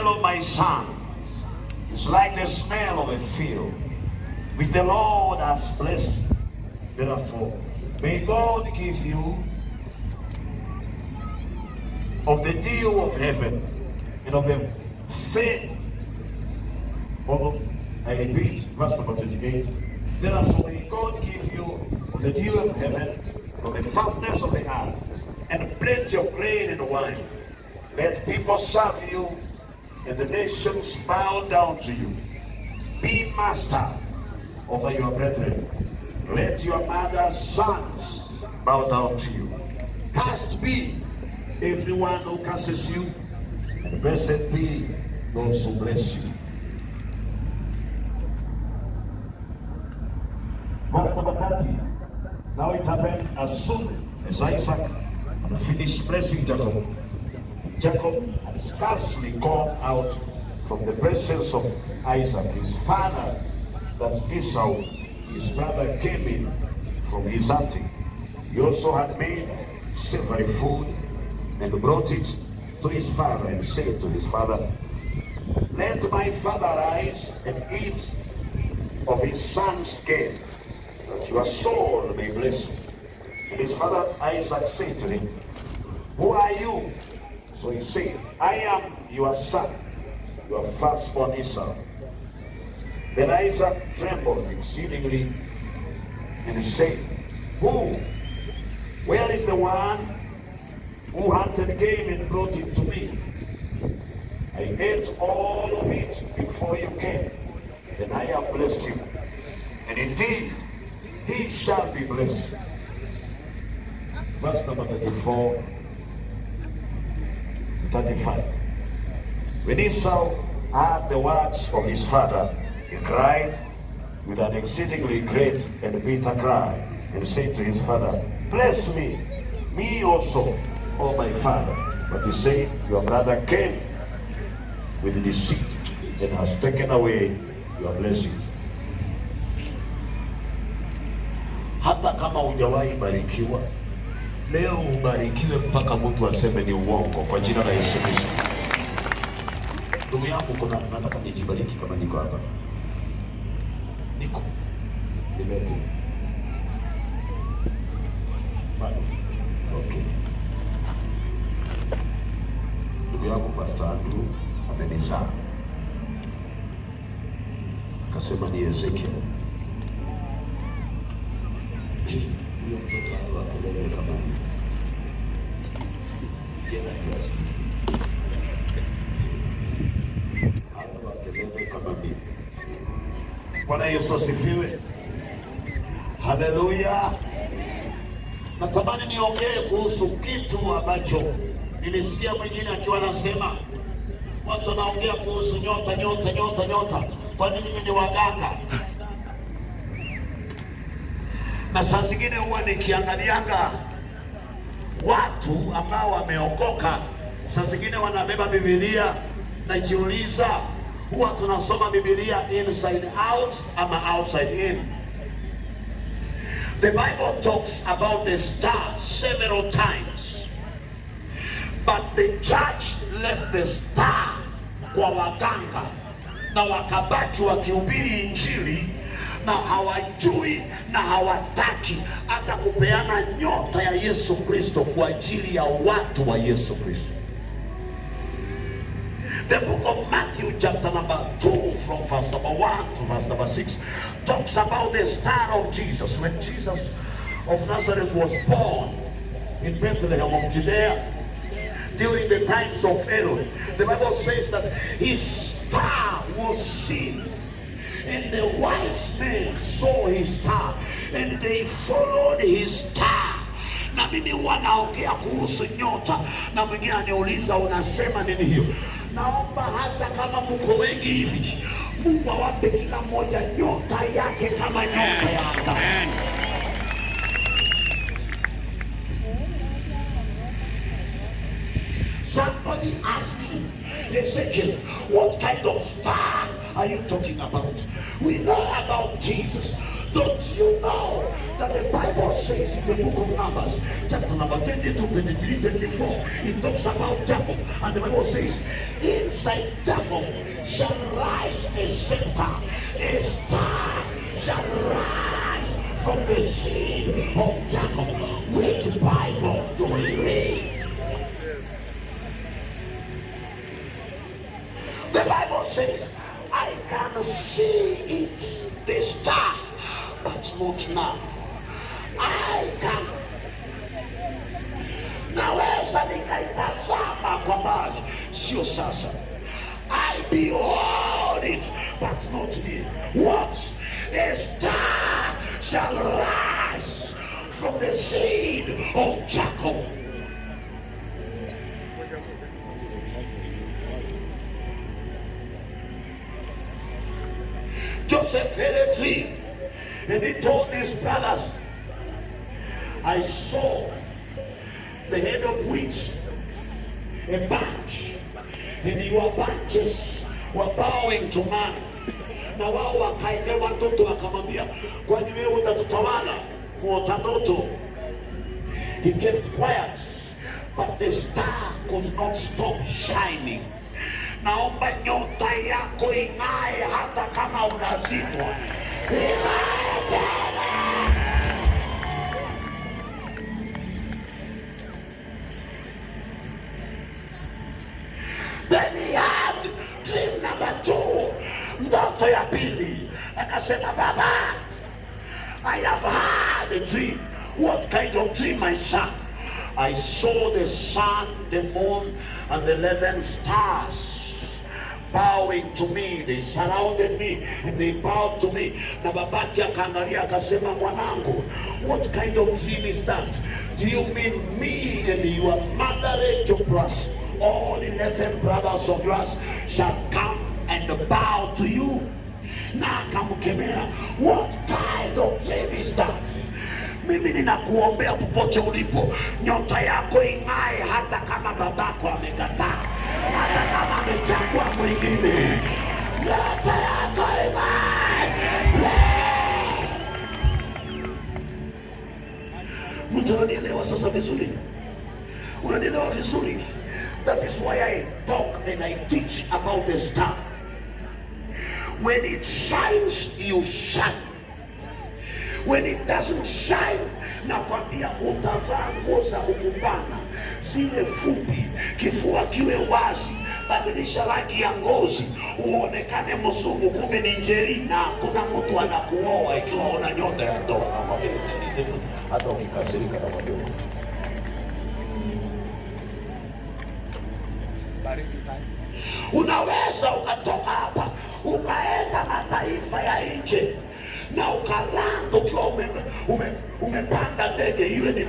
smell of my son is like the smell of a field which the Lord has blessed. Therefore, may God give you of the dew of heaven and of the faith. I repeat, verse number 28. Therefore, may God give you of the dew of heaven, of the fatness of the earth, and plenty of grain and wine. Let people serve you, and the nations bow down to you. Be master over your brethren. Let your mother's sons bow down to you. Cursed be everyone who curses you, and blessed be those who bless you. Verse number 30. Now it happened as soon as Isaac had finished blessing Jacob, Jacob had scarcely gone out from the presence of Isaac, his father, that Esau, his brother, came in from his hunting. He also had made savory food and brought it to his father, and said to his father, let my father arise and eat of his son's game, that your soul may bless you. And his father Isaac said to him, who are you? So he said, I am your son, your firstborn Esau. Then Isaac trembled exceedingly, and he said, who? Where is the one who hunted game and brought it to me? I ate all of it before you came, and I have blessed him. And indeed, he shall be blessed. Verse number 34, 35. When Esau heard the words of his father, he cried with an exceedingly great and bitter cry, and said to his father, bless me, me also, O my father. But he said, your brother came with deceit and has taken away your blessing. Hata kama hujawahi barikiwa, leo ubarikiwe mpaka mtu aseme ni uongo, kwa jina la Yesu Kristo. Ndugu yangu, nataka nijibariki kama niko hapa. Niko nimeke bado. Okay. Ndugu yangu Pastor Andrew amenizaa, akasema ni Ezekiel. Huyo mtoto wa kelele kama ni jana kiasi wa kelele kama ni. Bwana Yesu asifiwe. Haleluya. Natamani niongee kuhusu kitu ambacho nilisikia mwingine akiwa anasema, watu wanaongea kuhusu nyota. Kwa nini nyinyi ni waganga? Na saa zingine huwa nikiangalianga watu ambao wameokoka, saa zingine wanabeba Biblia, najiuliza, huwa tunasoma Biblia inside out ama outside in? The Bible talks about the star several times, but the church left the star kwa waganga, na wakabaki wakihubiri injili, na hawajui na hawataki hata kupeana nyota ya Yesu Kristo kwa ajili ya watu wa Yesu Kristo. The book of Matthew chapter number 2 from verse number 1 to verse number 6 talks about the star of Jesus. When Jesus of Nazareth was born in Bethlehem of Judea during the times of Herod, the Bible says that his star was seen, and the wise men saw his star and they followed his star. Na mimi wanaongea kuhusu nyota, na mwingine aniuliza unasema nini hiyo? Naomba hata kama mko wengi hivi, Mungu awape kila mmoja nyota yake kama nyota ya anga. Somebody asked him, Ezekiel, what kind of star are you talking about? We know about Jesus. Don't you know that the Bible says in the book of Numbers, chapter number 22, 23, 24, it talks about Jacob, and the Bible says, inside Jacob shall rise a scepter, a star shall rise from the seed of Jacob. Which Bible do we read? The Bible says, I can see it, the star, but not now. I can. Naweza nikaitazama kwa macho, sio sasa. I behold it, but not near. What? A star shall rise from the seed of Jacob. Joseph had a dream, and he told his brothers, I saw the head of wheat, a bunch, and your bunches were bowing to man. Na wao wakaelewa ndoto, wakamwambia, kwani wewe utatutawala muota ndoto? He kept quiet, but the star could not stop shining. Naomba nyota yako ing'ae hata kama unazimwa. Ing'ae tena. Then he had dream number 2. Ndoto ya pili. Akasema, Baba, I have had a dream. What kind of dream, my son? I saw the sun, the moon, and the 11 stars bowing to me. They surrounded me and they bowed to me. Na babake akaangalia akasema, mwanangu, what kind of dream is that? Do you mean me and your mother Rachel plus all 11 brothers of yours shall come and bow to you? Na akamkemea, what kind of dream is that? Mimi ninakuombea popote ulipo, nyota yako ing'ae hata kama babako amekataa, hata kama amechagua mwingine. Nyota yako ing'ae. Mtu ananielewa sasa vizuri? Unanielewa vizuri? That is why I talk and I teach about the star. When it shines, you shine. When it doesn't shine, nakwambia utavaa nguo za kukubana, zile fupi, kifua kiwe wazi, badilisha rangi ya ngozi, uonekane mzungu, kumbe ni Njerina. Kuna mtu anakuoa ikiwa una nyota ya ndoa. Nakwambia itenite tu, hata ukikasirika nakwambia. Unaweza ukatoka hapa ukaenda mataifa ya nje na ukalanda ukiwa umepanda ndege, iwe ni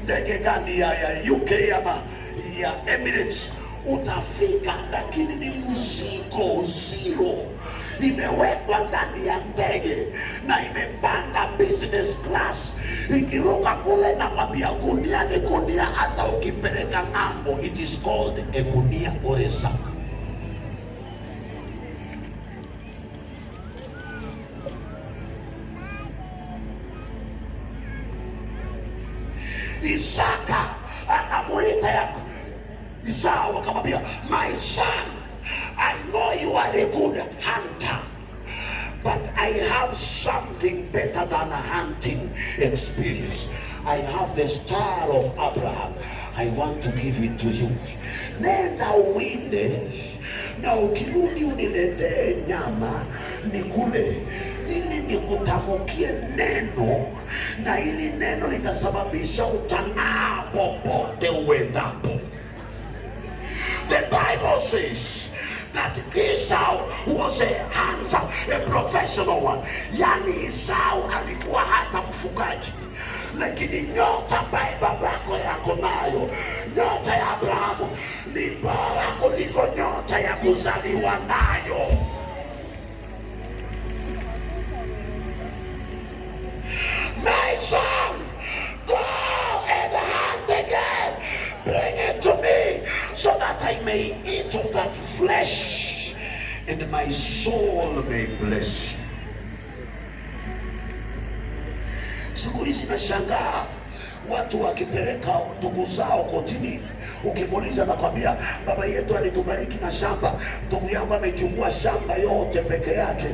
ndege gani, ya UK ama ya Emirates, utafika lakini ni mzigo zero imewekwa ndani ya ndege na imepanda business class, ikiruka kule na kwambia gunia ni gunia, hata ukipeleka ng'ambo. It is called a gunia or a sack. Isaka akamuita Esau akamwambia, my son, I know you are a good hunter, but I have something better than a hunting experience. I have the star of Abraham. I want to give it to you. Nenda uwinde, na ukirudi uniletee nyama nikule, ili nikutamukie neno, na ili neno litasababisha utang'aa popote uendapo. The Bible says that Esau was a hunter, a professional one. Yani Esau alikuwa hata mfugaji, lakini nyota ambaye babako yako nayo, nyota ya Abrahamu, ni bora kuliko nyota ya kuzaliwa nayo. My son, go and hunt again. Bring it to me so that I may eat of that flesh and my soul may bless you. hizi nashangaa watu wakipeleka ndugu zao kotini, ukimuuliza nakwambia, baba yetu alitubariki na shamba, ndugu yangu amechukua shamba yote peke yake,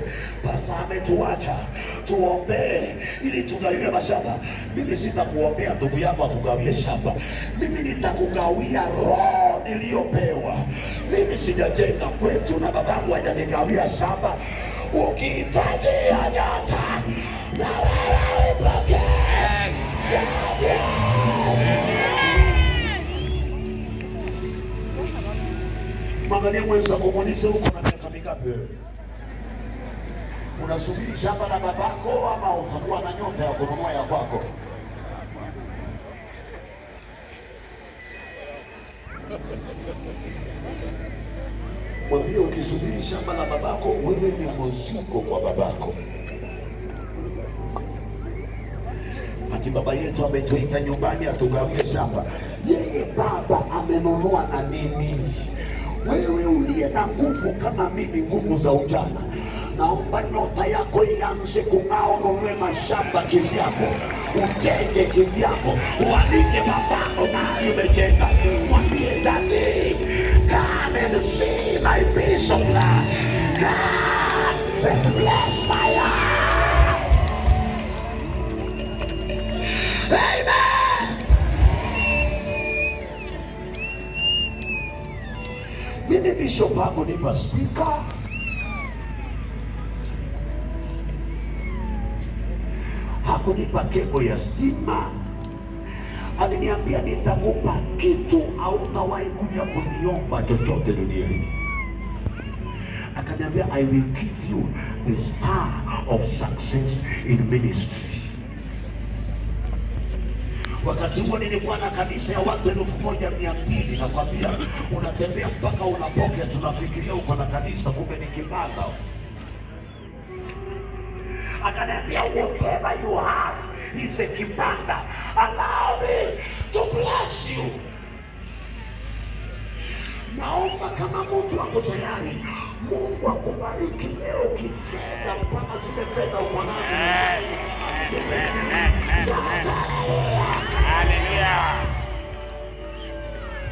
pasta ametuacha, tuombee ili tugawie mashamba. Mimi sitakuombea ndugu yako akugawie shamba, mimi nitakugawia roho niliyopewa. Mimi sijajenga kwetu na babangu hajanigawia shamba. Ukihitaji anyata na wewe upokee. Mwangalie mwenzako, muulize huko na miaka mingapi wewe? Unasubiri shamba la babako ama utakuwa na nyota ya kununua ya kwako? Mwambie ukisubiri shamba la babako, wewe ni mzigo kwa babako. Ati baba yetu ametuita nyumbani atugawie shamba. Yeye baba amenunua na nini? Wewe uliye na nguvu kama mimi, nguvu za ujana, naomba nyota yako ianze kung'aa, ununue mashamba kivyako, ujenge kivyako, ualike babako mahali umejenga. Mwambie Daddy, come and see my piece of land. Come and bless my life. Amen. Mimi bishop wangu nipa speaker, hakunipa kebo ya stima, aliniambia nitakupa kitu hautawahi kuja kuniomba chochote dunia hii. Akaniambia I will give you the star of success in ministry. Wakati huo nilikuwa na kanisa ya watu 1200. Nakwambia unatembea mpaka unapoke, tunafikiria uko na kanisa, kumbe ni kibanda. Akaniambia whatever you have is a kibanda. Allow me to bless you. Naomba kama mtu wako tayari, Mungu akubariki leo kifedha, mpaka zile fedha uko nazo